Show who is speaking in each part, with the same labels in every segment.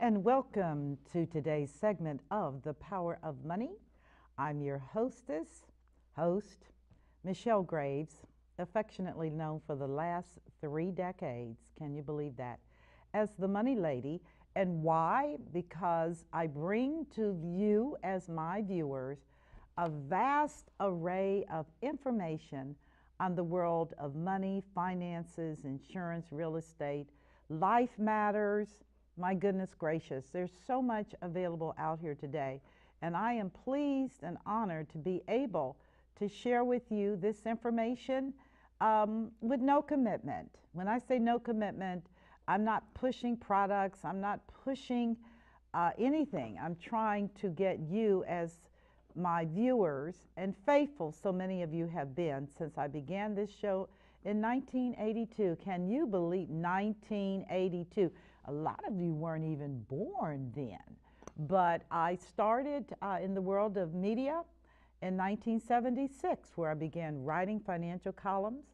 Speaker 1: And welcome to today's segment of The Power of Money. I'm your host, Michelle Graves, affectionately known for the last 3 decades. Can you believe that? As the Money Lady. And why? Because I bring to you, as my viewers, a vast array of information on the world of money, finances, insurance, real estate, life matters. My goodness gracious, there's so much available out here today. And I am pleased and honored to be able to share with you this information with no commitment. When I say no commitment, I'm not pushing products, I'm not pushing anything. I'm trying to get you, as my viewers, and faithful so many of you have been since I began this show in 1982. Can you believe 1982? A lot of you weren't even born then. But I started in the world of media in 1976, where I began writing financial columns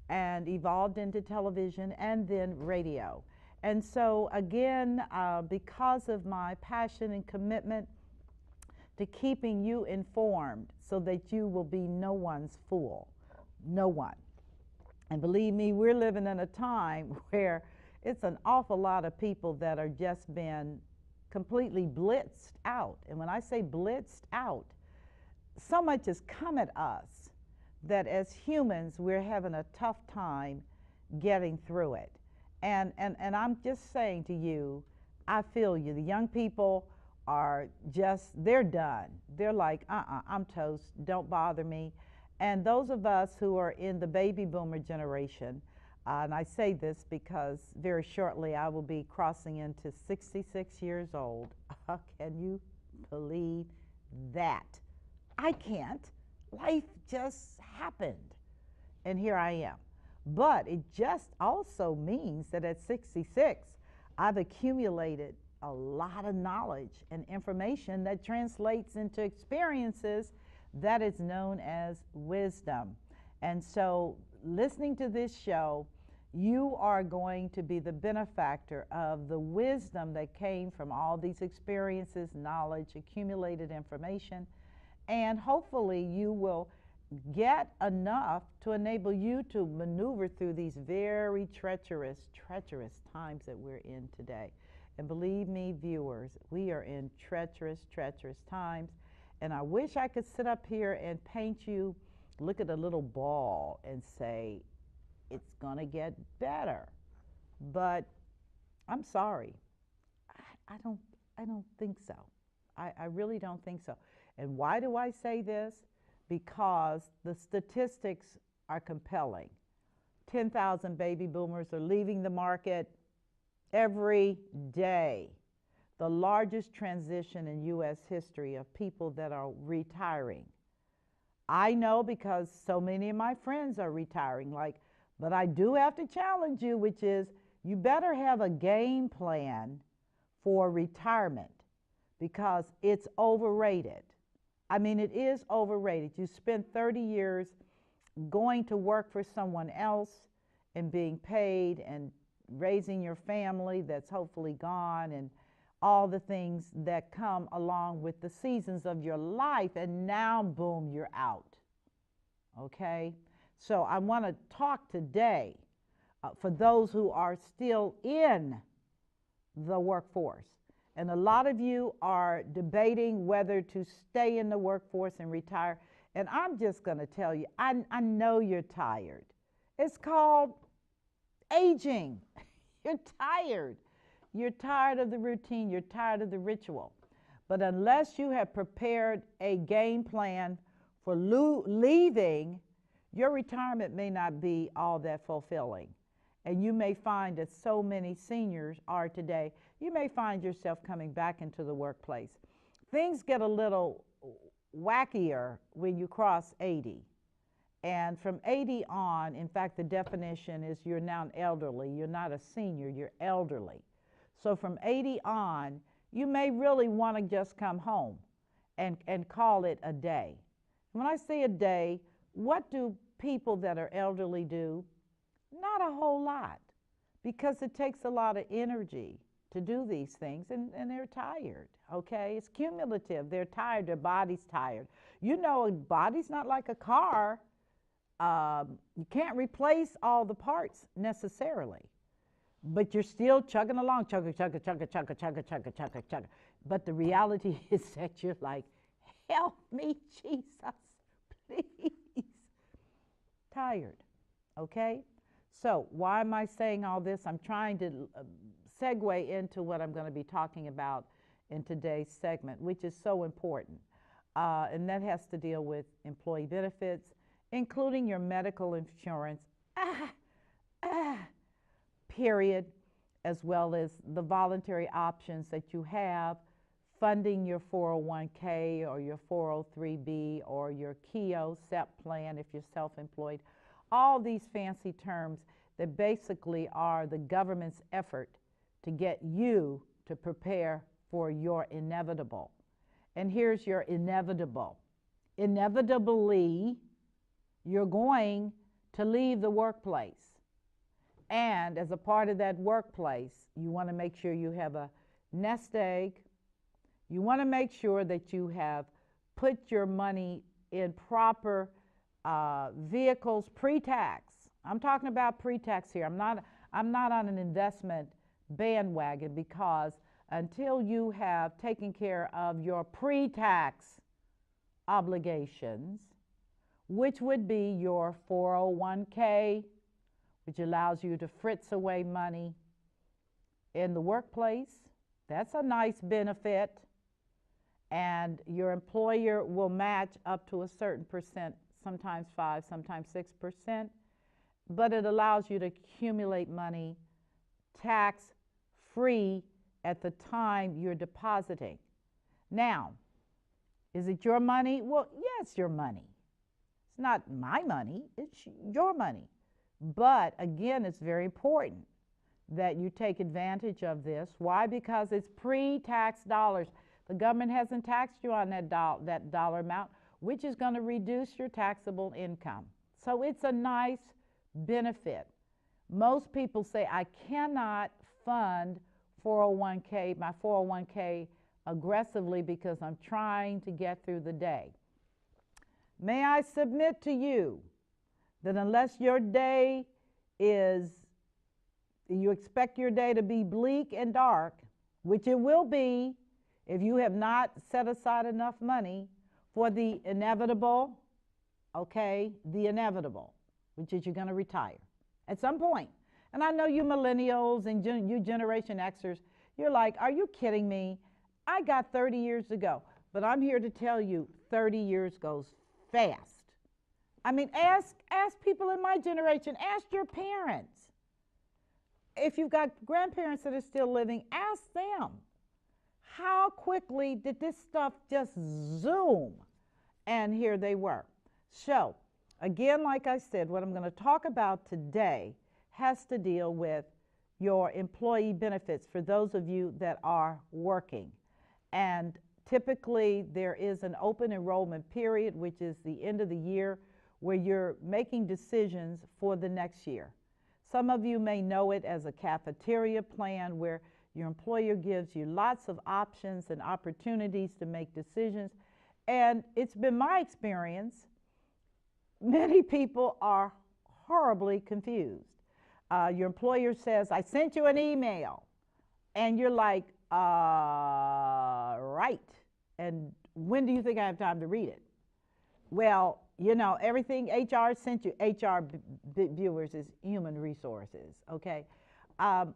Speaker 1: and evolved into television and then radio. And so again, because of my passion and commitment to keeping you informed so that you will be no one's fool, no one. And believe me, we're living in a time where it's an awful lot of people that are just been completely blitzed out. And when I say blitzed out, so much has come at us that as humans, we're having a tough time getting through it. And I'm just saying to you, I feel you. The young people are just, they're done. They're like, I'm toast. Don't bother me. And those of us who are in the baby boomer generation, and I say this because very shortly I will be crossing into 66 years old. Can you believe that? I can't. Life just happened. And here I am. But it just also means that at 66, I've accumulated a lot of knowledge and information that translates into experiences that is known as wisdom. And so listening to this show, you are going to be the benefactor of the wisdom that came from all these experiences, knowledge, accumulated information, and hopefully you will get enough to enable you to maneuver through these very treacherous times that we're in today. And believe me, viewers, we are in treacherous times. And I wish I could sit up here and paint you, look at a little ball and say, it's gonna get better. But I'm sorry, I don't think so. I really don't think so. And why do I say this? Because the statistics are compelling. 10,000 baby boomers are leaving the market every day. The largest transition in U.S. history of people that are retiring. I know because so many of my friends are retiring, but I do have to challenge you, which is you better have a game plan for retirement because it's overrated. I mean, it is overrated. You spend 30 years going to work for someone else and being paid and raising your family that's hopefully gone and all the things that come along with the seasons of your life, and now, boom, you're out. Okay? So I want to talk today for those who are still in the workforce. And a lot of you are debating whether to stay in the workforce and retire. And I'm just going to tell you, I know you're tired. It's called aging. You're tired. You're tired of the routine. You're tired of the ritual. But unless you have prepared a game plan for leaving, your retirement may not be all that fulfilling. And you may find that so many seniors are today, you may find yourself coming back into the workplace. Things get a little wackier when you cross 80. And from 80 on, in fact, the definition is you're now elderly. You're not a senior, you're elderly. So from 80 on, you may really want to just come home and call it a day. When I say a day, what do people that are elderly do? Not a whole lot, because it takes a lot of energy to do these things, and they're tired, okay? It's cumulative. They're tired. Their body's tired. You know, a body's not like a car. You can't replace all the parts necessarily, but you're still chugging along, chugga, chugga, chugga, chugga, chugga, chugga, chugga, chugga. But the reality is that you're like, help me, Jesus, please. Tired, okay? So why am I saying all this? I'm trying to segue into what I'm going to be talking about in today's segment, which is so important. And that has to deal with employee benefits, including your medical insurance, period, as well as the voluntary options that you have, funding your 401k or your 403b or your KEO SEP plan if you're self-employed. All these fancy terms that basically are the government's effort to get you to prepare for your inevitable. And here's your inevitable. Inevitably, you're going to leave the workplace. And as a part of that workplace, you want to make sure you have a nest egg. You want to make sure that you have put your money in proper vehicles pre-tax. I'm talking about pre-tax here. I'm not on an investment bandwagon, because until you have taken care of your pre-tax obligations, which would be your 401k, which allows you to fritz away money in the workplace. That's a nice benefit. And your employer will match up to a certain percent, sometimes 5, sometimes 6%. But it allows you to accumulate money tax-free at the time you're depositing. Now, is it your money? Well, yes, your money. It's not my money, it's your money. But again, it's very important that you take advantage of this. Why? Because it's pre-tax dollars. The government hasn't taxed you on that dollar amount, which is going to reduce your taxable income. So it's a nice benefit. Most people say, I cannot fund 401k, my 401k aggressively because I'm trying to get through the day. May I submit to you that unless your day is, you expect your day to be bleak and dark, which it will be if you have not set aside enough money for the inevitable, okay, the inevitable, which is you're going to retire at some point. And I know you millennials and you Generation Xers, you're like, are you kidding me? I got 30 years to go. But I'm here to tell you, 30 years goes fast. I mean, ask people in my generation, ask your parents. If you've got grandparents that are still living, ask them. How quickly did this stuff just zoom? And here they were. So, again, like I said, what I'm going to talk about today has to deal with your employee benefits for those of you that are working. And typically, there is an open enrollment period, which is the end of the year, where you're making decisions for the next year. Some of you may know it as a cafeteria plan, where your employer gives you lots of options and opportunities to make decisions. And it's been my experience, many people are horribly confused. Your employer says, I sent you an email. And you're like, right. And when do you think I have time to read it? Well, you know, everything HR sent you, HR viewers is human resources, okay?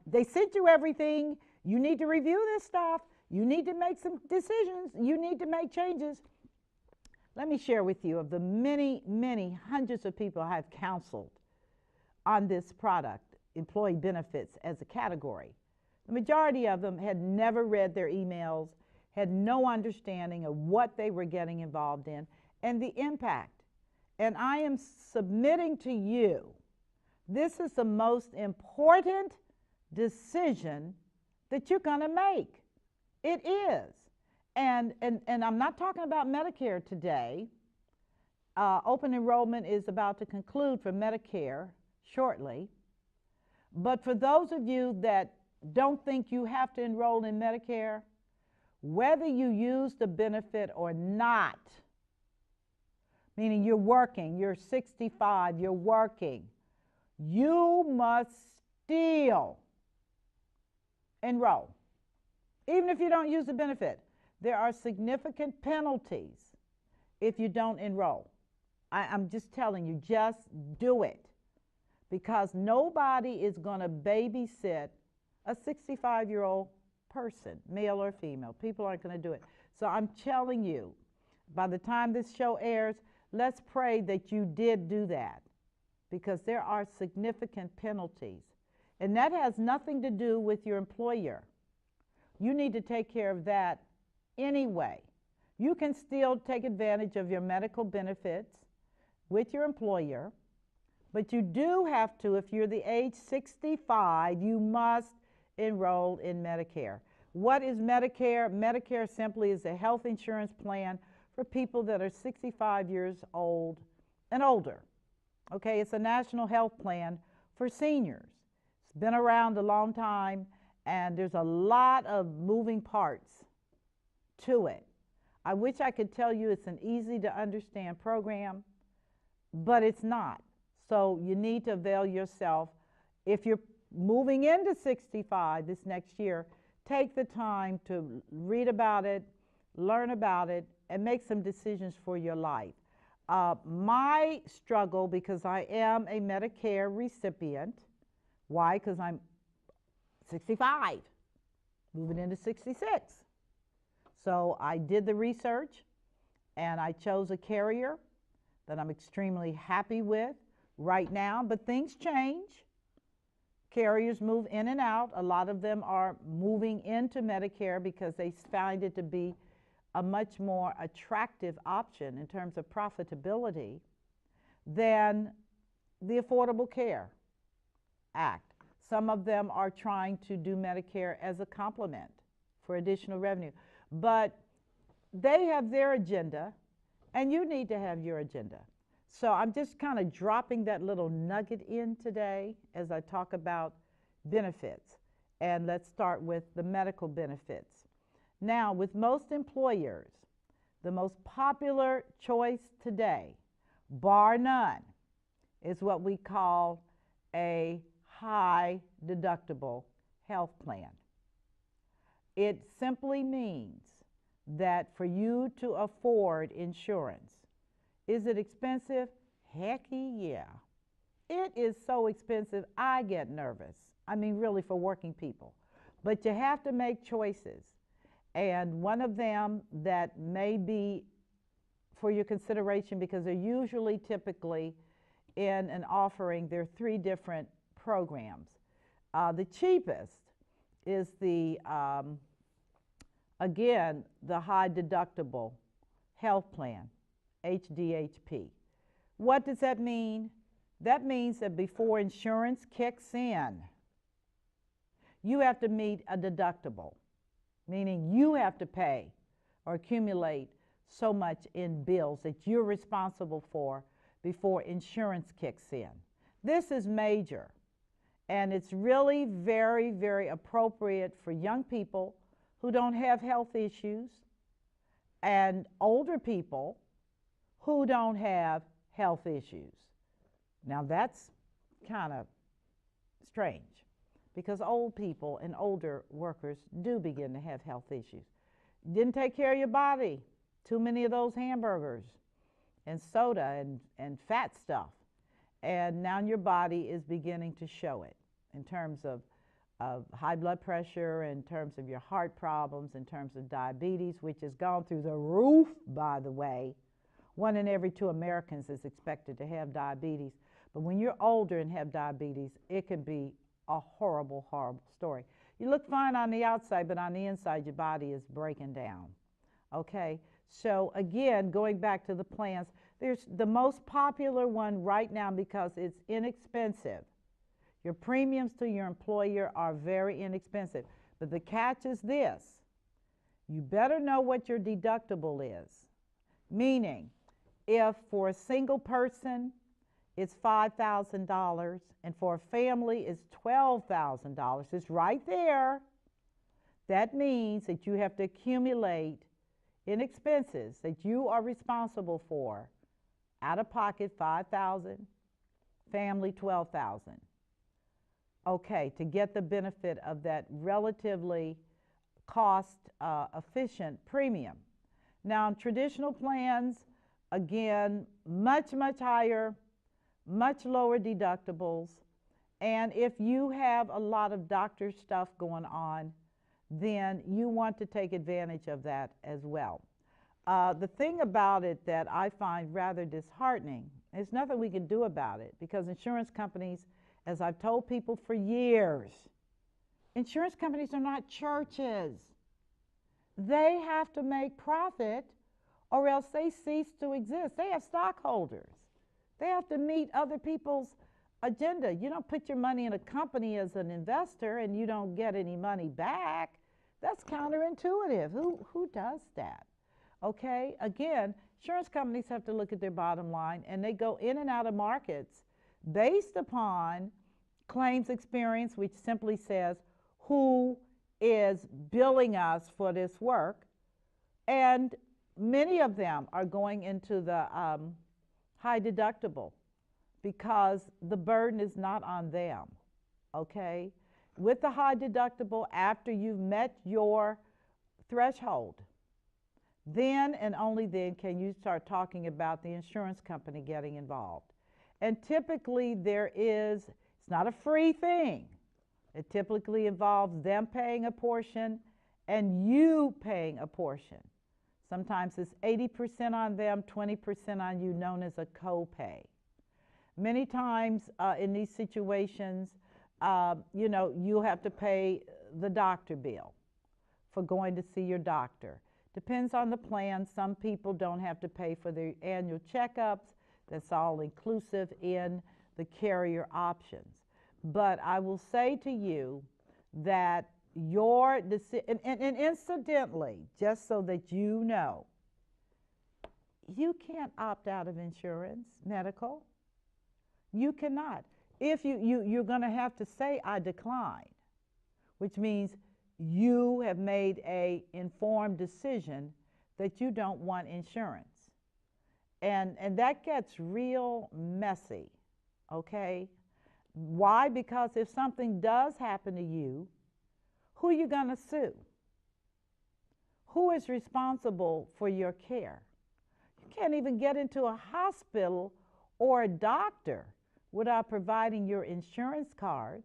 Speaker 1: They sent you everything. You need to review this stuff. You need to make some decisions. You need to make changes. Let me share with you of the many, many hundreds of people I've counseled on this product, employee benefits as a category. The majority of them had never read their emails, had no understanding of what they were getting involved in and the impact. And I am submitting to you, this is the most important decision that you're going to make. It is. And I'm not talking about Medicare today. Open enrollment is about to conclude for Medicare shortly. But for those of you that don't think you have to enroll in Medicare, whether you use the benefit or not, meaning you're working, you're 65, you're working, you must still enroll, even if you don't use the benefit. There are significant penalties if you don't enroll. I'm just telling you, just do it, because nobody is going to babysit a 65-year-old person, male or female. People aren't going to do it. So I'm telling you, by the time this show airs, let's pray that you did do that, because there are significant penalties. And that has nothing to do with your employer. You need to take care of that anyway. You can still take advantage of your medical benefits with your employer, but you do have to, if you're the age 65, you must enroll in Medicare. What is Medicare? Medicare simply is a health insurance plan for people that are 65 years old and older. Okay, it's a national health plan for seniors. It's been around a long time, and there's a lot of moving parts to it. I wish I could tell you it's an easy to understand program, but it's not. So you need to avail yourself. If you're moving into 65 this next year, take the time to read about it, learn about it, and make some decisions for your life. My struggle, because I am a Medicare recipient. Why? Because I'm 65, moving into 66. So I did the research, and I chose a carrier that I'm extremely happy with right now, but things change. Carriers move in and out. A lot of them are moving into Medicare because they find it to be a much more attractive option in terms of profitability than the Affordable Care Act. Some of them are trying to do Medicare as a complement for additional revenue. But they have their agenda, and you need to have your agenda. So I'm just kind of dropping that little nugget in today as I talk about benefits. And let's start with the medical benefits. Now, with most employers, the most popular choice today, bar none, is what we call a high deductible health plan. It simply means that for you to afford insurance, is it expensive? Hecky yeah. It is so expensive, I get nervous. I mean, really, for working people. But you have to make choices. And one of them that may be for your consideration, because they're usually typically in an offering, there are 3 different programs. The cheapest is the, again, the high deductible health plan, HDHP. What does that mean? That means that before insurance kicks in, you have to meet a deductible, meaning you have to pay or accumulate so much in bills that you're responsible for before insurance kicks in. This is major, and it's really very, very appropriate for young people who don't have health issues and older people who don't have health issues. Now that's kind of strange, because old people and older workers do begin to have health issues. Didn't take care of your body, too many of those hamburgers and soda and fat stuff, and now your body is beginning to show it in terms of high blood pressure, in terms of your heart problems, in terms of diabetes, which has gone through the roof, by the way. 1 in every 2 Americans is expected to have diabetes. But when you're older and have diabetes, it can be a horrible, horrible story. You look fine on the outside, but on the inside, your body is breaking down. Okay? So again, going back to the plans, there's the most popular one right now because it's inexpensive. Your premiums to your employer are very inexpensive. But the catch is this: you better know what your deductible is. Meaning, if for a single person, it's $5,000, and for a family, it's $12,000. It's right there. That means that you have to accumulate in expenses that you are responsible for. Out of pocket, $5,000, family, $12,000. Okay, to get the benefit of that relatively cost efficient premium. Now, in traditional plans, again, much, much higher, much lower deductibles. And if you have a lot of doctor stuff going on, then you want to take advantage of that as well. The thing about it that I find rather disheartening, there's nothing we can do about it, because insurance companies, as I've told people for years, insurance companies are not churches. They have to make profit or else they cease to exist. They have stockholders. They have to meet other people's agenda. You don't put your money in a company as an investor and you don't get any money back. That's counterintuitive. Who does that? Okay, again, insurance companies have to look at their bottom line, and they go in and out of markets based upon claims experience, which simply says who is billing us for this work. And many of them are going into the high deductible because the burden is not on them, okay? With the high deductible, after you've met your threshold, then and only then can you start talking about the insurance company getting involved. And typically it's not a free thing. It typically involves them paying a portion and you paying a portion. Sometimes it's 80% on them, 20% on you, known as a copay. Many times in these situations, you'll have to pay the doctor bill for going to see your doctor. Depends on the plan. Some people don't have to pay for their annual checkups. That's all inclusive in the carrier options. But I will say to you that your decision, and incidentally, just so that you know, you can't opt out of insurance, medical. You cannot. If you're going to have to say, I decline, which means you have made an informed decision that you don't want insurance. And that gets real messy, okay? Why? Because if something does happen to you, who are you going to sue? Who is responsible for your care? You can't even get into a hospital or a doctor without providing your insurance card.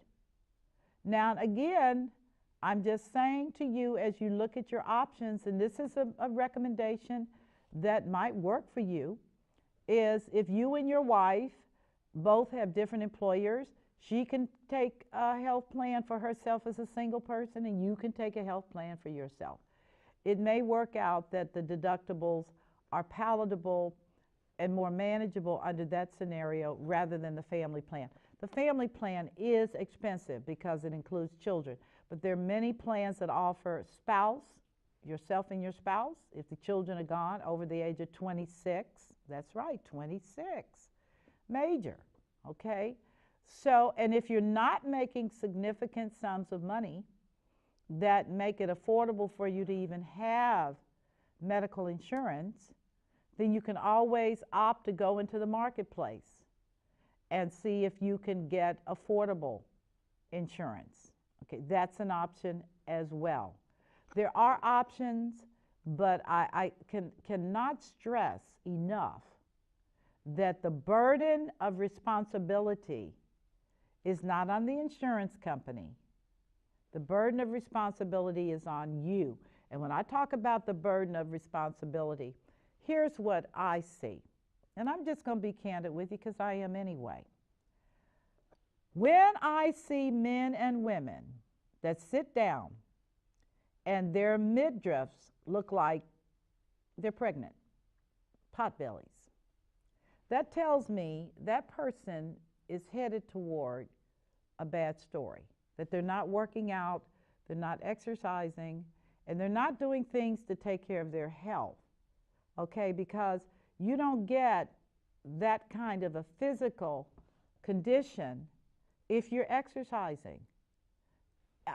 Speaker 1: Now, again, I'm just saying to you, as you look at your options, and this is a recommendation that might work for you, is if you and your wife both have different employers, she can take a health plan for herself as a single person, and you can take a health plan for yourself. It may work out that the deductibles are palatable and more manageable under that scenario rather than the family plan. The family plan is expensive because it includes children, but there are many plans that offer spouse, yourself and your spouse, if the children are gone over the age of 26. That's right, 26. Major, okay? So, and if you're not making significant sums of money that make it affordable for you to even have medical insurance, then you can always opt to go into the marketplace and see if you can get affordable insurance. Okay, that's an option as well. There are options, but I cannot stress enough that the burden of responsibility is not on the insurance company. The burden of responsibility is on you. And when I talk about the burden of responsibility, here's what I see. And I'm just going to be candid with you because I am anyway. When I see men and women that sit down and their midriffs look like they're pregnant, potbellies, that tells me that person is headed toward a bad story, that they're not working out, they're not exercising, and they're not doing things to take care of their health, okay? Because you don't get that kind of a physical condition if you're exercising.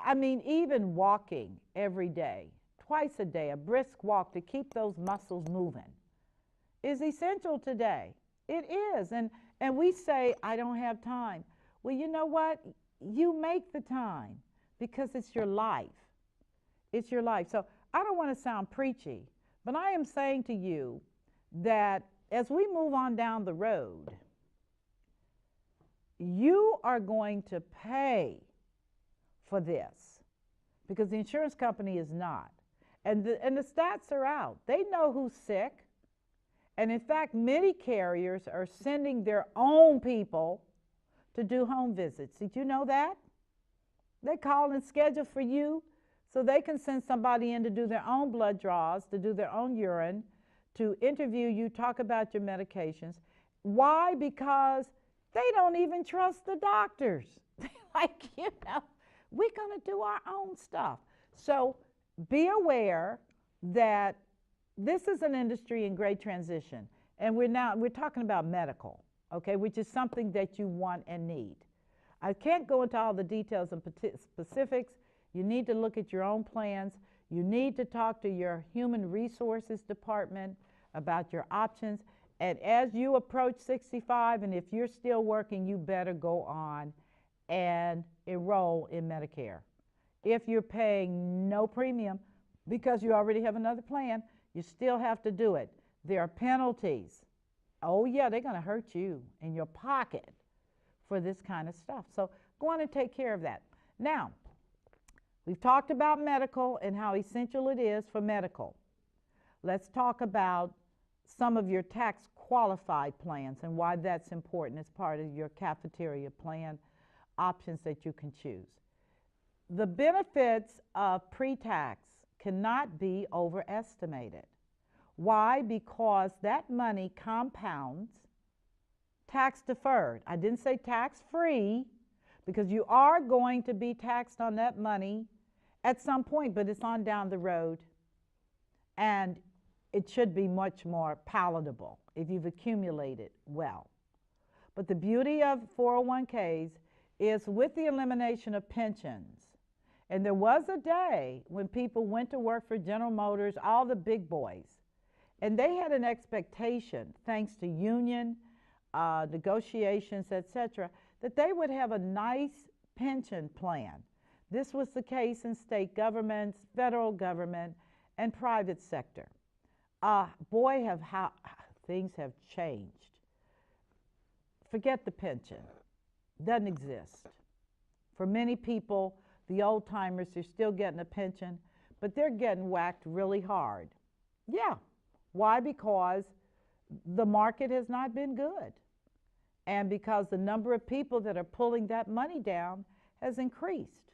Speaker 1: I mean, even walking every day, twice a day, a brisk walk to keep those muscles moving is essential today. It is. And we say, I don't have time. Well, you know what? You make the time because it's your life. It's your life. So I don't want to sound preachy, but I am saying to you that as we move on down the road, you are going to pay for this because the insurance company is not. And the stats are out. They know who's sick. And in fact, many carriers are sending their own people to do home visits. Did you know that? They call and schedule for you so they can send somebody in to do their own blood draws, to do their own urine, to interview you, talk about your medications. Why? Because they don't even trust the doctors. Like, you know, we're going to do our own stuff. So be aware that this is an industry in great transition. And we're talking about medical, okay, which is something that you want and need. I can't go into all the details and specifics. You need to look at your own plans. You need to talk to your human resources department about your options. And as you approach 65, and if you're still working, you better go on and enroll in Medicare. If you're paying no premium because you already have another plan, you still have to do it. There are penalties. Oh yeah, they're going to hurt you in your pocket for this kind of stuff. So go on and take care of that. Now, we've talked about medical and how essential it is for medical. Let's talk about some of your tax qualified plans and why that's important as part of your cafeteria plan options that you can choose. The benefits of pre-tax cannot be overestimated. Why? Because that money compounds tax deferred. I didn't say tax free because you are going to be taxed on that money at some point, but it's on down the road and it should be much more palatable if you've accumulated well. But the beauty of 401ks is with the elimination of pensions, and there was a day when people went to work for General Motors, all the big boys, and they had an expectation, thanks to union negotiations, etc., that they would have a nice pension plan. This was the case in state governments, federal government, and private sector. Boy, how things have changed. Forget the pension. Doesn't exist. For many people, the old timers, they're still getting a pension, but they're getting whacked really hard. Yeah. Why? Because the market has not been good. And because the number of people that are pulling that money down has increased.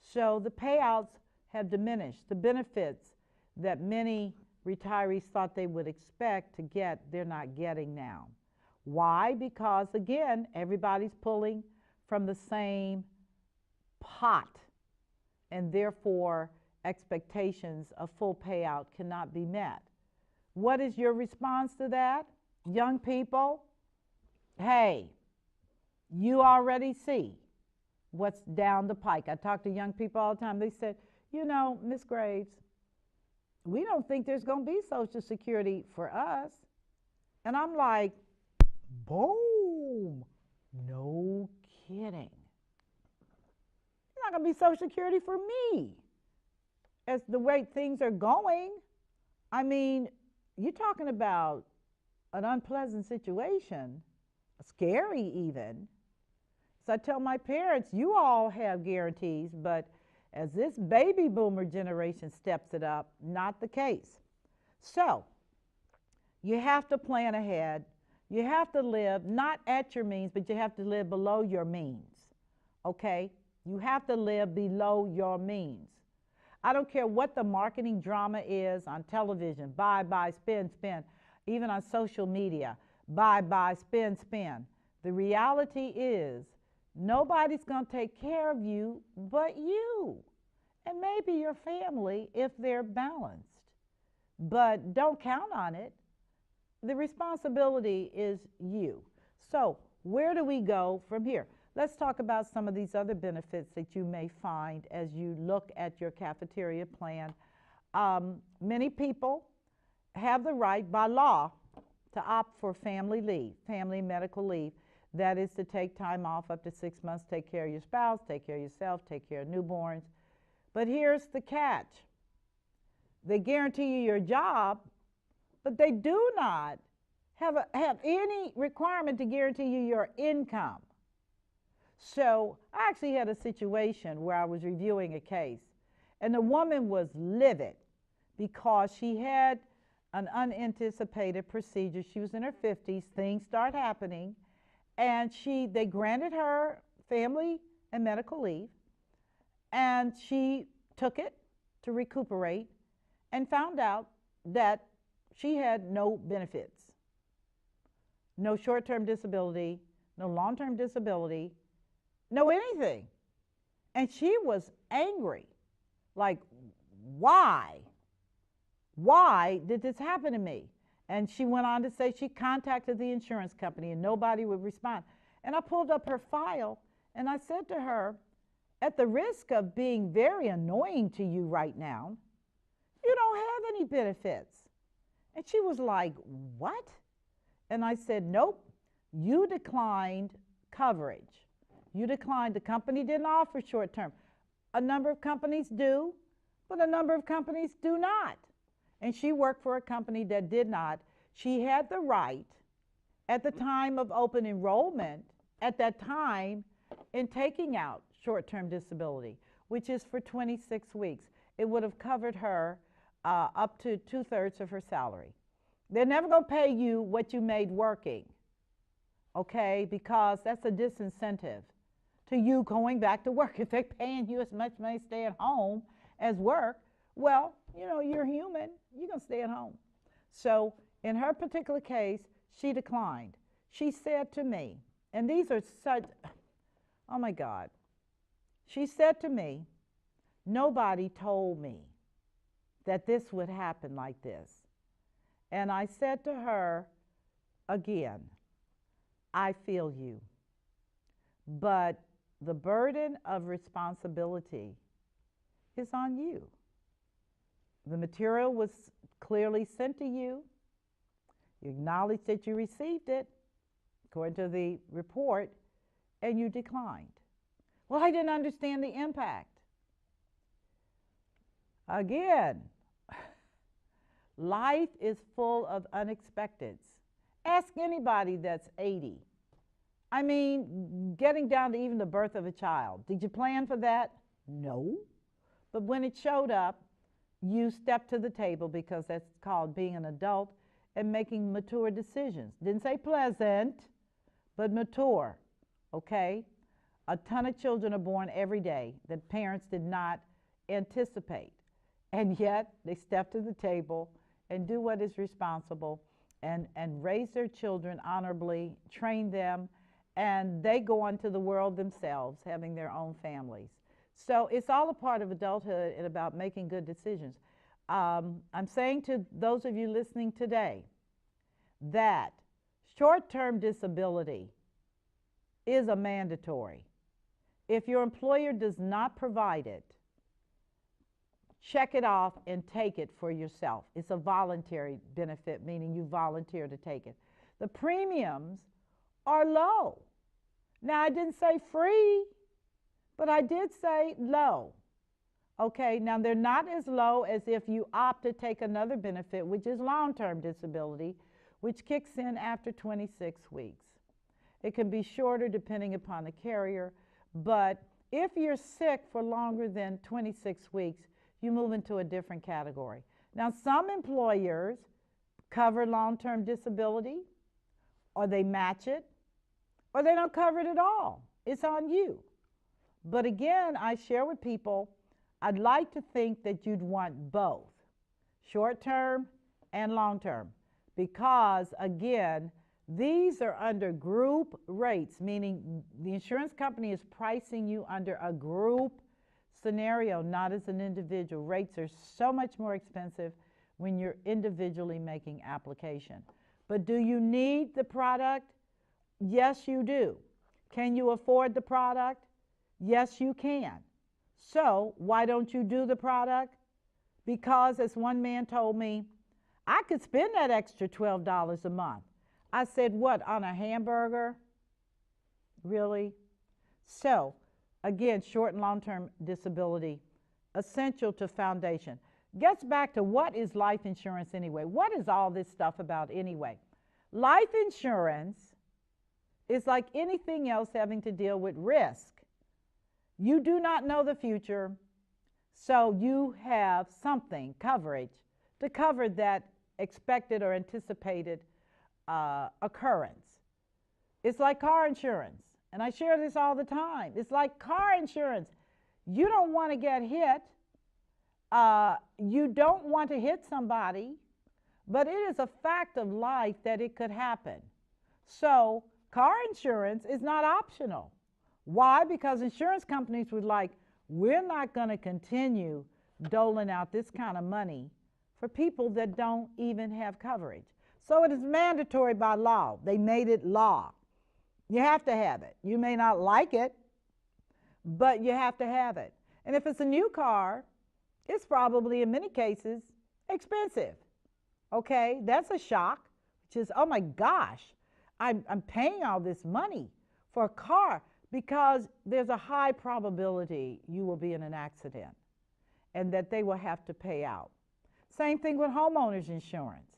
Speaker 1: So the payouts have diminished. The benefits that many retirees thought they would expect to get, they're not getting now. Why? Because, again, everybody's pulling from the same pot, and therefore expectations of full payout cannot be met. What is your response to that? Young people, hey, you already see what's down the pike. I talk to young people all the time. They said, you know, Miss Graves, we don't think there's going to be Social Security for us. And I'm like, boom, no kidding. There's not going to be Social Security for me. As the way things are going, I mean, you're talking about an unpleasant situation, scary even. So I tell my parents, you all have guarantees, but as this baby boomer generation steps it up, not the case. So you have to plan ahead. You have to live not at your means, but you have to live below your means, okay? You have to live below your means. I don't care what the marketing drama is on television, buy, buy, spend, spend, even on social media, buy, buy, spend, spend. The reality is nobody's going to take care of you but you, and maybe your family if they're balanced. But don't count on it. the responsibility is you. So where do we go from here? Let's talk about some of these other benefits that you may find as you look at your cafeteria plan. Many people have the right by law to opt for family leave, family medical leave. That is to take time off up to 6 months, take care of your spouse, take care of yourself, take care of newborns. But here's the catch. They guarantee you your job, but they do not have any requirement to guarantee you your income. So I actually had a situation where I was reviewing a case, and the woman was livid because she had an unanticipated procedure. She was in her 50s, things start happening, and they granted her family and medical leave, and she took it to recuperate and found out that she had no benefits, no short-term disability, no long-term disability, no anything. And she was angry, like, why? Why did this happen to me? And she went on to say she contacted the insurance company and nobody would respond. And I pulled up her file and I said to her, at the risk of being very annoying to you right now, you don't have any benefits. And she was like, what? And I said, nope, you declined coverage. You declined. The company didn't offer short term. A number of companies do, but a number of companies do not. And she worked for a company that did not. She had the right at the time of open enrollment, at that time, in taking out short-term disability, which is for 26 weeks. It would have covered her up to 2/3 of her salary. They're never going to pay you what you made working, okay, because that's a disincentive to you going back to work. If they're paying you as much money to stay at home as work, well, you know, you're human, you're going to stay at home. So in her particular case, she declined. She said to me, and these are such, oh my God, she said to me, nobody told me that this would happen like this. And I said to her, again, I feel you, but the burden of responsibility is on you. The material was clearly sent to you. You acknowledged that you received it, according to the report, and you declined. Well, I didn't understand the impact. Again, life is full of unexpecteds. Ask anybody that's 80. I mean, getting down to even the birth of a child. Did you plan for that? No. But when it showed up, you stepped to the table, because that's called being an adult and making mature decisions. Didn't say pleasant, but mature, okay? A ton of children are born every day that parents did not anticipate. And yet they step to the table and do what is responsible and raise their children honorably, train them, and they go on to the world themselves, having their own families. So it's all a part of adulthood and about making good decisions. I'm saying to those of you listening today that short-term disability is a mandatory. If your employer does not provide it, check it off and take it for yourself. It's a voluntary benefit, meaning you volunteer to take it. The premiums are low. Now, I didn't say free, but I did say low. Okay, now they're not as low as if you opt to take another benefit, which is long-term disability, which kicks in after 26 weeks. It can be shorter depending upon the carrier, but if you're sick for longer than 26 weeks, you move into a different category. Now, some employers cover long-term disability, or they match it, or they don't cover it at all. It's on you. But again, I share with people, I'd like to think that you'd want both, short-term and long-term, because again, these are under group rates, meaning the insurance company is pricing you under a group scenario, not as an individual. Rates are so much more expensive when you're individually making application. But do you need the product? Yes, you do. Can you afford the product? Yes, you can. So why don't you do the product? Because, as one man told me, I could spend that extra $12 a month. I said, what, on a hamburger? Really? So, again, short and long-term disability, essential to foundation. Gets back to what is life insurance anyway? What is all this stuff about anyway? Life insurance is like anything else having to deal with risk. You do not know the future, so you have something, coverage, to cover that expected or anticipated occurrence. It's like car insurance, and I share this all the time. It's like car insurance. You don't want to get hit. You don't want to hit somebody, but it is a fact of life that it could happen. So car insurance is not optional. Why? Because insurance companies would like, we're not going to continue doling out this kind of money for people that don't even have coverage. So it is mandatory by law. They made it law. You have to have it. You may not like it, but you have to have it. And if it's a new car, it's probably in many cases expensive. Okay, that's a shock, which is, oh my gosh, I'm paying all this money for a car, because there's a high probability you will be in an accident and that they will have to pay out. Same thing with homeowners insurance.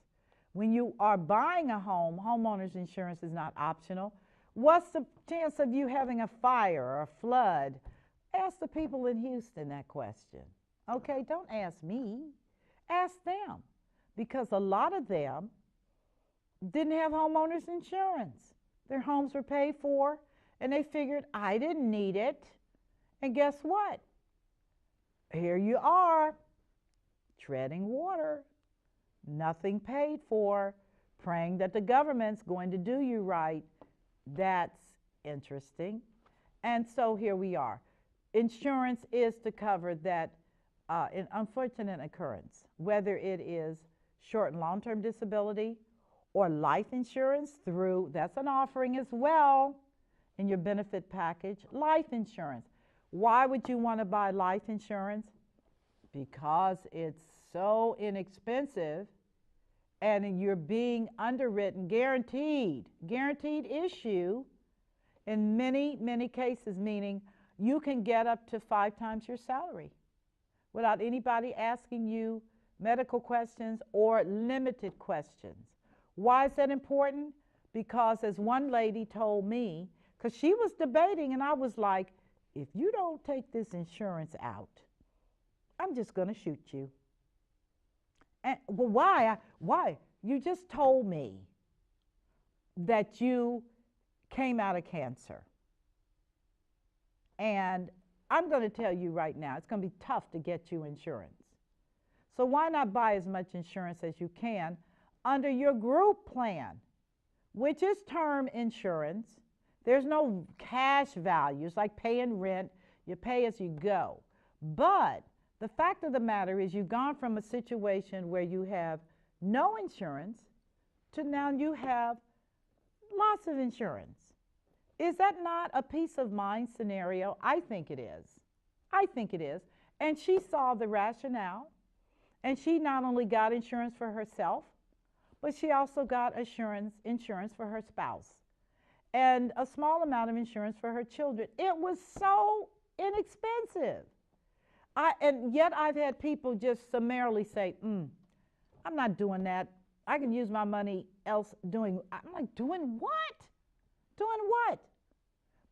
Speaker 1: When you are buying a home, homeowners insurance is not optional. What's the chance of you having a fire or a flood? Ask the people in Houston that question. Okay, don't ask me. Ask them, because a lot of them didn't have homeowners insurance. Their homes were paid for, and they figured, I didn't need it. And guess what? Here you are, treading water, nothing paid for, praying that the government's going to do you right. That's interesting. And so here we are. Insurance is to cover that an unfortunate occurrence, whether it is short and long-term disability or life insurance through, that's an offering as well in your benefit package, life insurance. Why would you want to buy life insurance? Because it's so inexpensive and you're being underwritten, guaranteed issue in many, many cases, meaning you can get up to 5 times your salary without anybody asking you medical questions or limited questions. Why is that important? Because, as one lady told me, because she was debating, and I was like, if you don't take this insurance out, I'm just going to shoot you. And well, why? Why? You just told me that you came out of cancer. And I'm going to tell you right now, it's going to be tough to get you insurance. So why not buy as much insurance as you can under your group plan, which is term insurance. There's no cash values like paying rent. You pay as you go. But the fact of the matter is you've gone from a situation where you have no insurance to now you have lots of insurance. Is that not a peace of mind scenario? I think it is. I think it is. And she saw the rationale, and she not only got insurance for herself, but she also got insurance for her spouse and a small amount of insurance for her children. It was so inexpensive. And yet I've had people just summarily say, I'm not doing that. I can use my money else doing. I'm like, doing what? Doing what?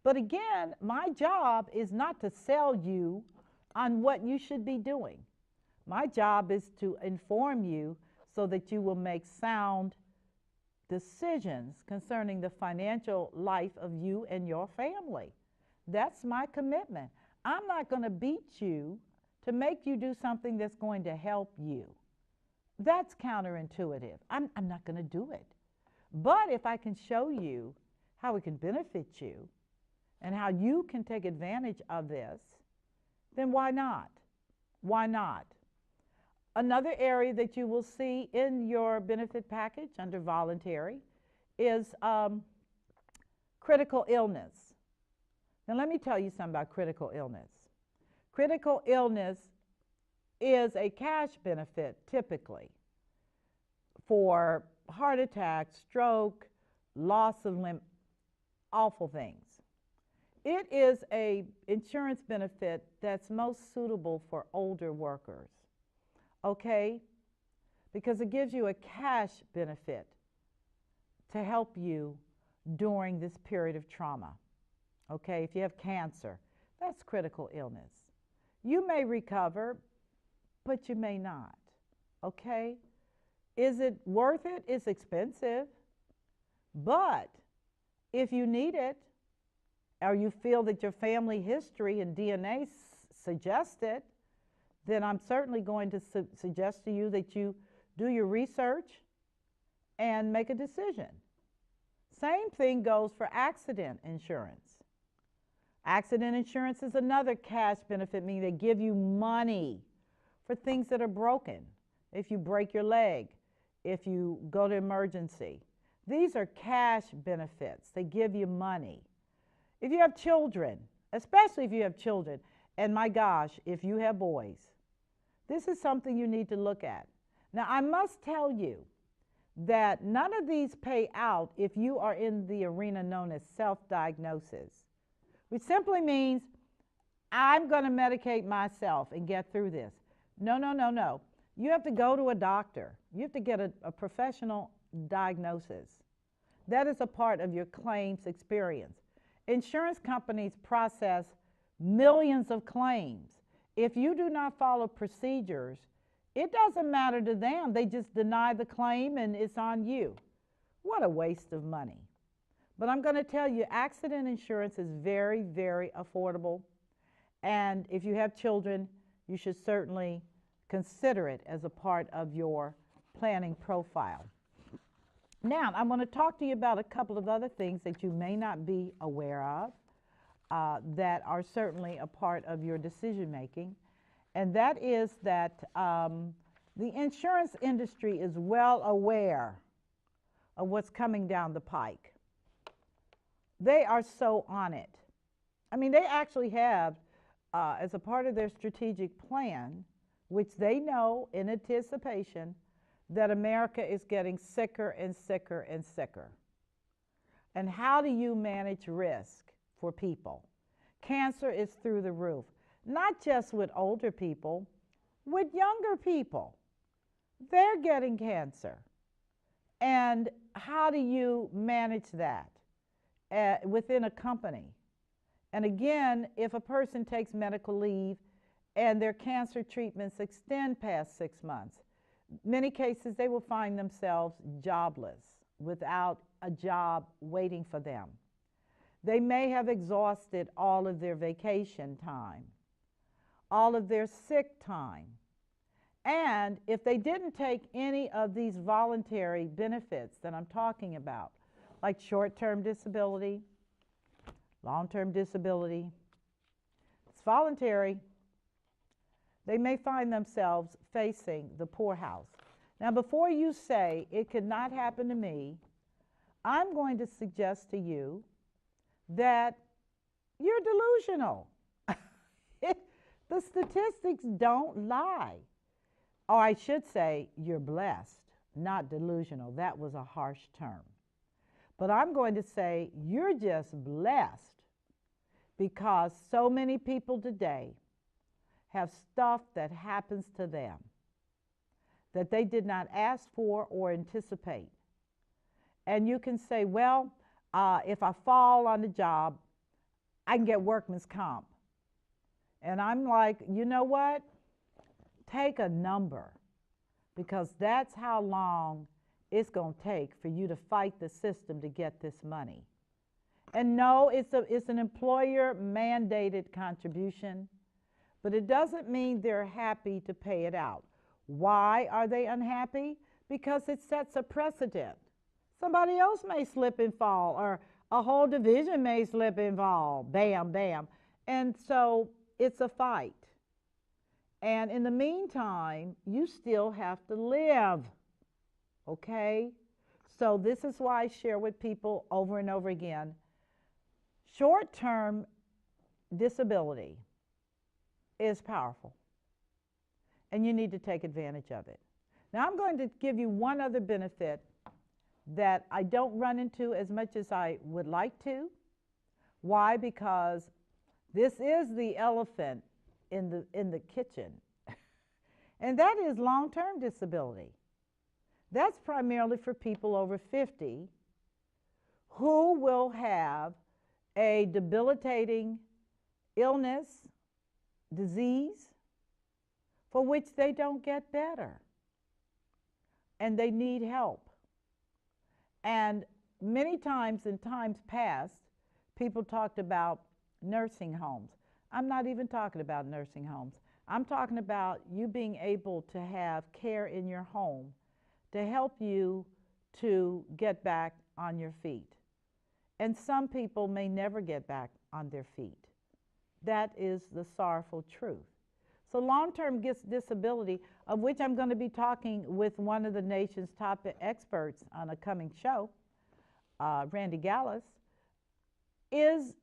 Speaker 1: But again, my job is not to sell you on what you should be doing. My job is to inform you so that you will make sound decisions concerning the financial life of you and your family. That's my commitment. I'm not going to beat you to make you do something that's going to help you. That's counterintuitive. I'm not going to do it. But if I can show you how it can benefit you and how you can take advantage of this, then why not? Why not? Another area that you will see in your benefit package under voluntary is critical illness. Now, let me tell you something about critical illness. Critical illness is a cash benefit typically for heart attack, stroke, loss of limb, awful things. It is a insurance benefit that's most suitable for older workers, okay? Because it gives you a cash benefit to help you during this period of trauma, okay? If you have cancer, that's critical illness. You may recover, but you may not, okay? Is it worth it? It's expensive, but if you need it, or you feel that your family history and DNA suggests it, then I'm certainly going to suggest to you that you do your research and make a decision. Same thing goes for accident insurance. Accident insurance is another cash benefit, meaning they give you money for things that are broken. If you break your leg, if you go to emergency. These are cash benefits. They give you money. If you have children, especially if you have children, and my gosh, if you have boys, this is something you need to look at. Now, I must tell you that none of these pay out if you are in the arena known as self-diagnosis, which simply means I'm going to medicate myself and get through this. No, no, no, no. You have to go to a doctor. You have to get a professional diagnosis. That is a part of your claims experience. Insurance companies process millions of claims. If you do not follow procedures, it doesn't matter to them. They just deny the claim and it's on you. What a waste of money. But I'm going to tell you, accident insurance is very, very affordable. And if you have children, you should certainly consider it as a part of your planning profile. Now, I want to talk to you about a couple of other things that you may not be aware of that are certainly a part of your decision making. And that is that the insurance industry is well aware of what's coming down the pike. They are so on it. I mean, they actually have, as a part of their strategic plan, which they know in anticipation, that America is getting sicker and sicker and sicker. And how do you manage risk for people? Cancer is through the roof, not just with older people, with younger people. They're getting cancer. And how do you manage that within a company? And again, if a person takes medical leave and their cancer treatments extend past 6 months, many cases they will find themselves jobless, without a job waiting for them. They may have exhausted all of their vacation time, all of their sick time. And if they didn't take any of these voluntary benefits that I'm talking about, like short-term disability, long-term disability, it's voluntary, they may find themselves facing the poorhouse. Now, before you say, it could not happen to me, I'm going to suggest to you that you're delusional. The statistics don't lie. Or I should say, you're blessed, not delusional. That was a harsh term. But I'm going to say, you're just blessed because so many people today have stuff that happens to them that they did not ask for or anticipate. And you can say, well, if I fall on the job, I can get workman's comp. And I'm like, you know what? Take a number, because that's how long it's going to take for you to fight the system to get this money. And no, it's an employer-mandated contribution, but it doesn't mean they're happy to pay it out. Why are they unhappy? Because it sets a precedent. Somebody else may slip and fall, or a whole division may slip and fall. Bam, bam. And so it's a fight. And in the meantime, you still have to live, okay? So this is why I share with people over and over again, short-term disability is powerful, and you need to take advantage of it. Now, I'm going to give you one other benefit that I don't run into as much as I would like to. Why? Because this is the elephant in the kitchen, and that is long-term disability. That's primarily for people over 50 who will have a debilitating illness, disease, for which they don't get better, and they need help. And many times in times past, people talked about nursing homes. I'm not even talking about nursing homes. I'm talking about you being able to have care in your home to help you to get back on your feet. And some people may never get back on their feet. That is the sorrowful truth. So long-term disability, of which I'm going to be talking with one of the nation's top experts on a coming show, Randy Gallus, is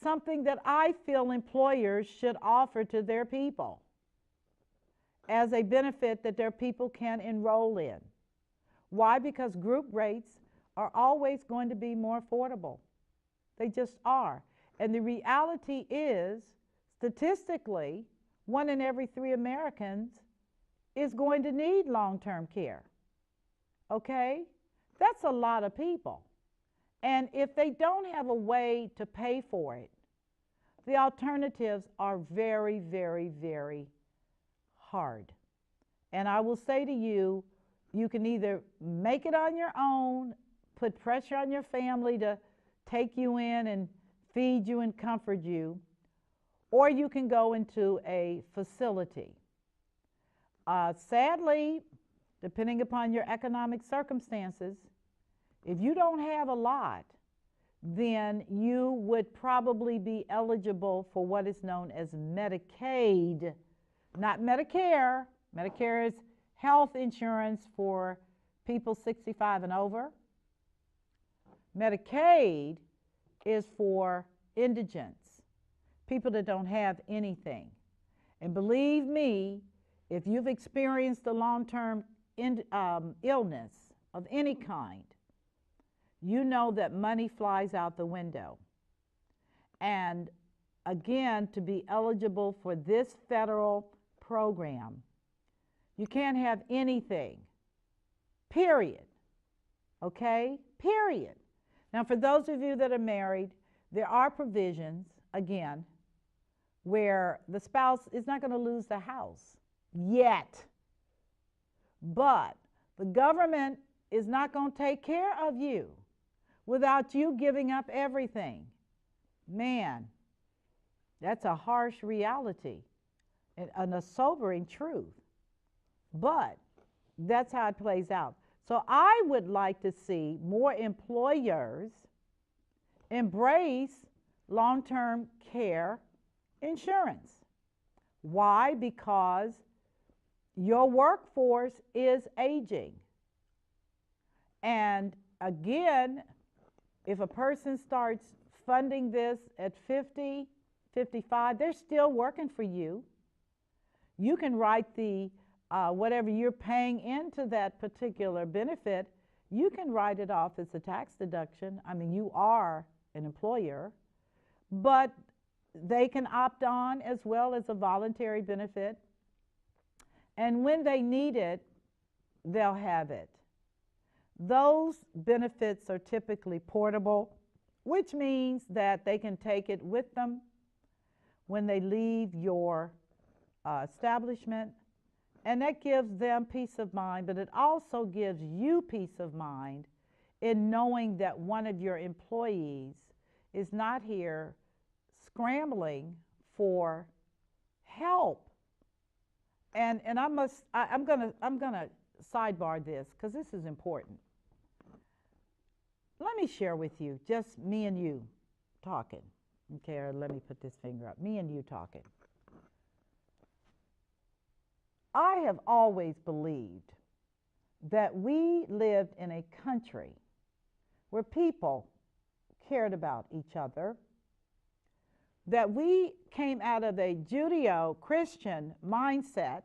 Speaker 1: something that I feel employers should offer to their people as a benefit that their people can enroll in. Why? Because group rates are always going to be more affordable. They just are. And the reality is, statistically, 1 in every 3 Americans is going to need long-term care. Okay? That's a lot of people. And if they don't have a way to pay for it, the alternatives are very, very, very hard. And I will say to you, you can either make it on your own, put pressure on your family to take you in and feed you and comfort you, or you can go into a facility. Sadly, depending upon your economic circumstances, if you don't have a lot, then you would probably be eligible for what is known as Medicaid, not Medicare. Medicare is health insurance for people 65 and over. Medicaid is for indigents, people that don't have anything. And believe me, if you've experienced a long-term illness of any kind, you know that money flies out the window. And again, to be eligible for this federal program, you can't have anything, period. Okay? Period. Now, for those of you that are married, there are provisions, again, where the spouse is not going to lose the house yet. But the government is not going to take care of you without you giving up everything. Man, that's a harsh reality and a sobering truth. But that's how it plays out. So I would like to see more employers embrace long-term care insurance. Why? Because your workforce is aging. And again, if a person starts funding this at 50, 55, they're still working for you. You can write the whatever you're paying into that particular benefit, you can write it off as a tax deduction. I mean, you are an employer, but they can opt on as well as a voluntary benefit. And when they need it, they'll have it. Those benefits are typically portable, which means that they can take it with them when they leave your establishment. And that gives them peace of mind, but it also gives you peace of mind in knowing that one of your employees is not here scrambling for help. And I'm gonna sidebar this because this is important. Let me share with you, just me and you talking. Okay, or let me put this finger up. Me and you talking. I have always believed that we lived in a country where people cared about each other, that we came out of a Judeo-Christian mindset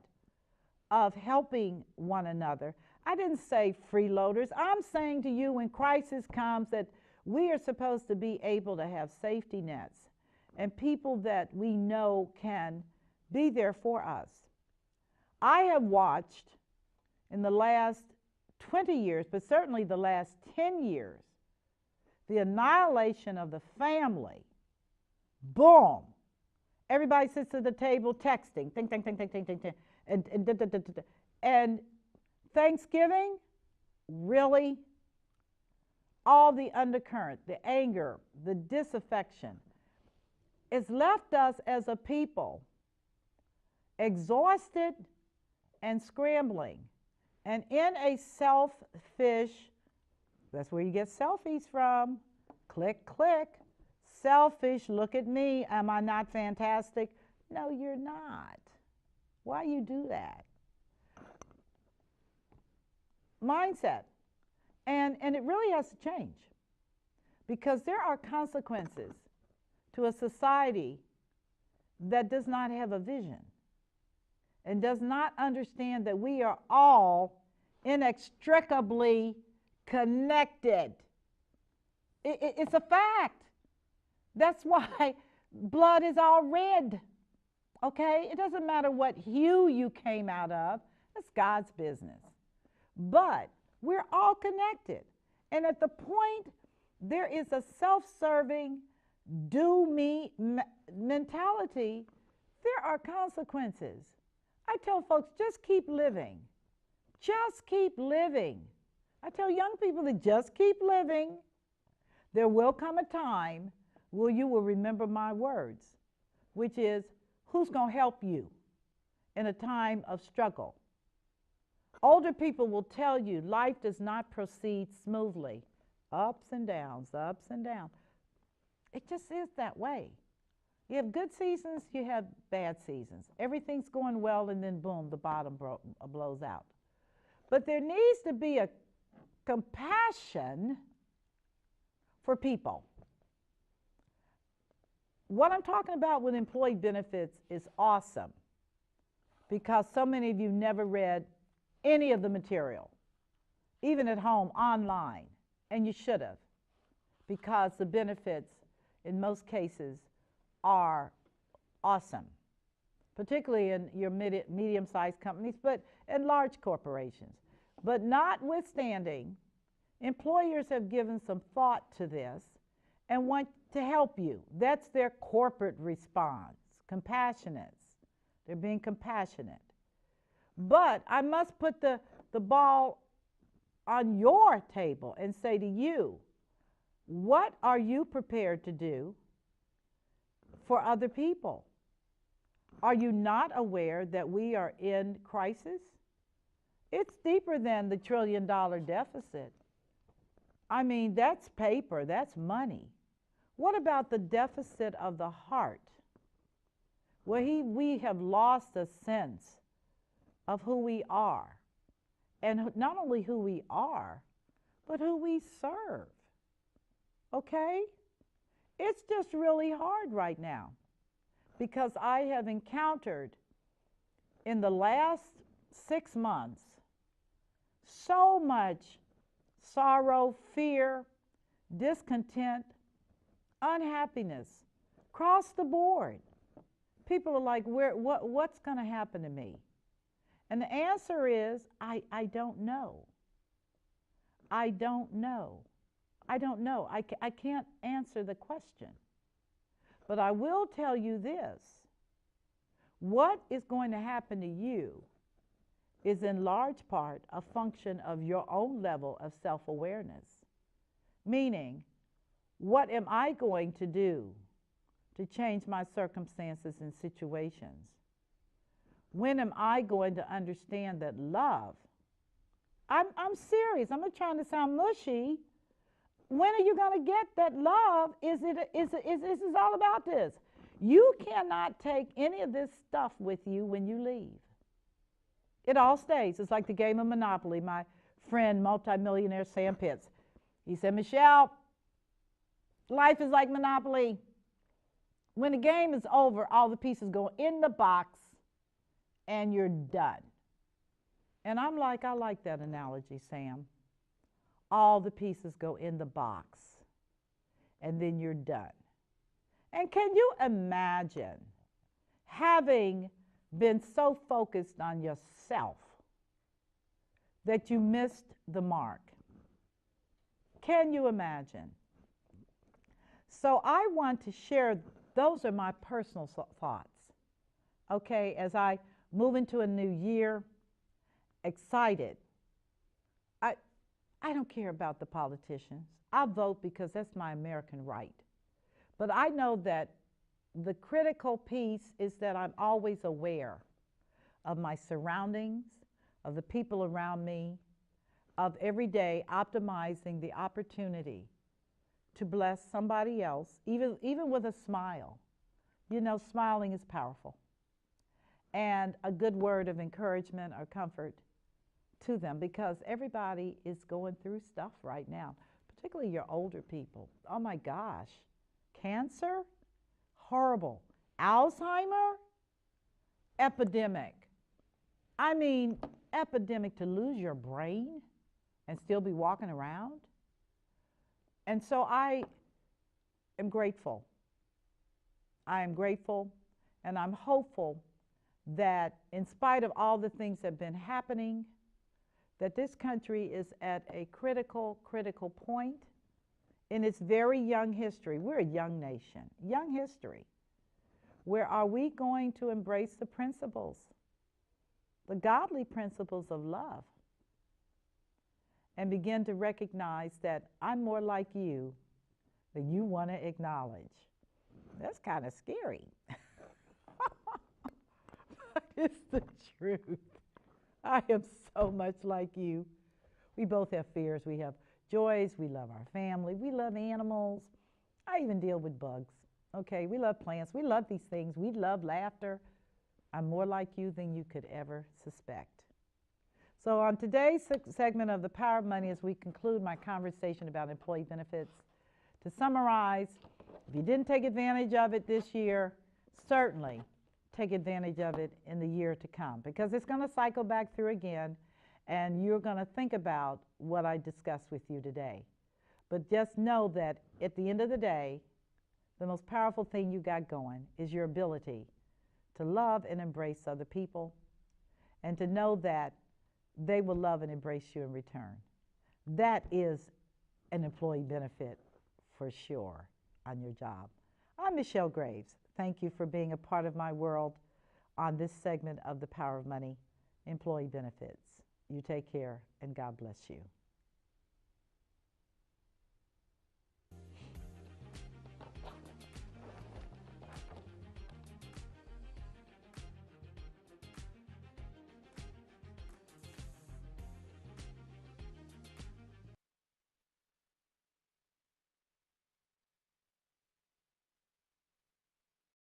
Speaker 1: of helping one another. I didn't say freeloaders. I'm saying to you, when crisis comes, that we are supposed to be able to have safety nets and people that we know can be there for us. I have watched in the last 20 years, but certainly the last 10 years, the annihilation of the family. Boom. Everybody sits at the table texting. Ting, ting, ting, ting, ting, ting, ting. And Thanksgiving, really, all the undercurrent, the anger, the disaffection, it's left us as a people exhausted and scrambling, and in a selfish, that's where you get selfies from, click, click, selfish, look at me, am I not fantastic? No, you're not. Why you do that? Mindset. And it really has to change, because there are consequences to a society that does not have a vision and does not understand that we are all inextricably connected. It's a fact. That's why blood is all red. Okay? It doesn't matter what hue you came out of. That's God's business. But we're all connected. And at the point there is a self-serving, do me mentality, there are consequences. I tell folks, just keep living. Just keep living. I tell young people to just keep living. There will come a time where you will remember my words, which is, who's going to help you in a time of struggle? Older people will tell you life does not proceed smoothly. Ups and downs, ups and downs. It just is that way. You have good seasons, you have bad seasons. Everything's going well, and then boom, the bottom blows out. But there needs to be a compassion for people. What I'm talking about with employee benefits is awesome, because so many of you never read any of the material, even at home, online, and you should have, because the benefits in most cases are awesome, particularly in your medium-sized companies, but in large corporations. But notwithstanding, employers have given some thought to this and want to help you. That's their corporate response, compassionate. They're being compassionate. But I must put the ball on your table and say to you, what are you prepared to do for other people? Are you not aware that we are in crisis? It's deeper than the $1 trillion deficit. I mean, that's paper, that's money. What about the deficit of the heart, where we have lost a sense of who we are, and not only who we are, but who we serve? Okay? It's just really hard right now, because I have encountered in the last 6 months so much sorrow, fear, discontent, unhappiness across the board. People are like, what's going to happen to me? And the answer is, I don't know. I don't know. I don't know. I can't answer the question. But I will tell you this. What is going to happen to you is in large part a function of your own level of self-awareness. Meaning, what am I going to do to change my circumstances and situations? When am I going to understand that love? I'm serious. I'm not trying to sound mushy. When are you going to get that love? This is all about this. You cannot take any of this stuff with you when you leave. It all stays. It's like the game of Monopoly. My friend, multimillionaire Sam Pitts, he said, Michelle, life is like Monopoly. When the game is over, all the pieces go in the box and you're done. And I'm like, I like that analogy, Sam. All the pieces go in the box and then you're done. And can you imagine having been so focused on yourself that you missed the mark? Can you imagine? So I want to share, those are my personal thoughts. Okay, as I move into a new year, excited. I don't care about the politicians. I vote because that's my American right. But I know that the critical piece is that I'm always aware of my surroundings, of the people around me, of every day optimizing the opportunity to bless somebody else, even with a smile. You know, smiling is powerful. And a good word of encouragement or comfort to them, because everybody is going through stuff right now, particularly your older people. Oh my gosh, cancer, horrible. Alzheimer, epidemic. I mean, epidemic, to lose your brain and still be walking around. And so I am grateful. I am grateful, and I'm hopeful that in spite of all the things that have been happening, that this country is at a critical point in its very young history. We're a young nation, young history. Where are we going to embrace the principles, the godly principles of love, and begin to recognize that I'm more like you than you want to acknowledge? That's kind of scary. But it's the truth. I am so much like you. We both have fears. We have joys. We love our family. We love animals. I even deal with bugs. Okay, we love plants. We love these things. We love laughter. I'm more like you than you could ever suspect. So on today's segment of The Power of Money, as we conclude my conversation about employee benefits, to summarize, if you didn't take advantage of it this year, certainly take advantage of it in the year to come, because it's going to cycle back through again, and you're going to think about what I discussed with you today. But just know that at the end of the day, the most powerful thing you got going is your ability to love and embrace other people, and to know that they will love and embrace you in return. That is an employee benefit for sure on your job. I'm Michelle Graves. Thank you for being a part of my world on this segment of The Power of Money, Employee Benefits. You take care, and God bless you.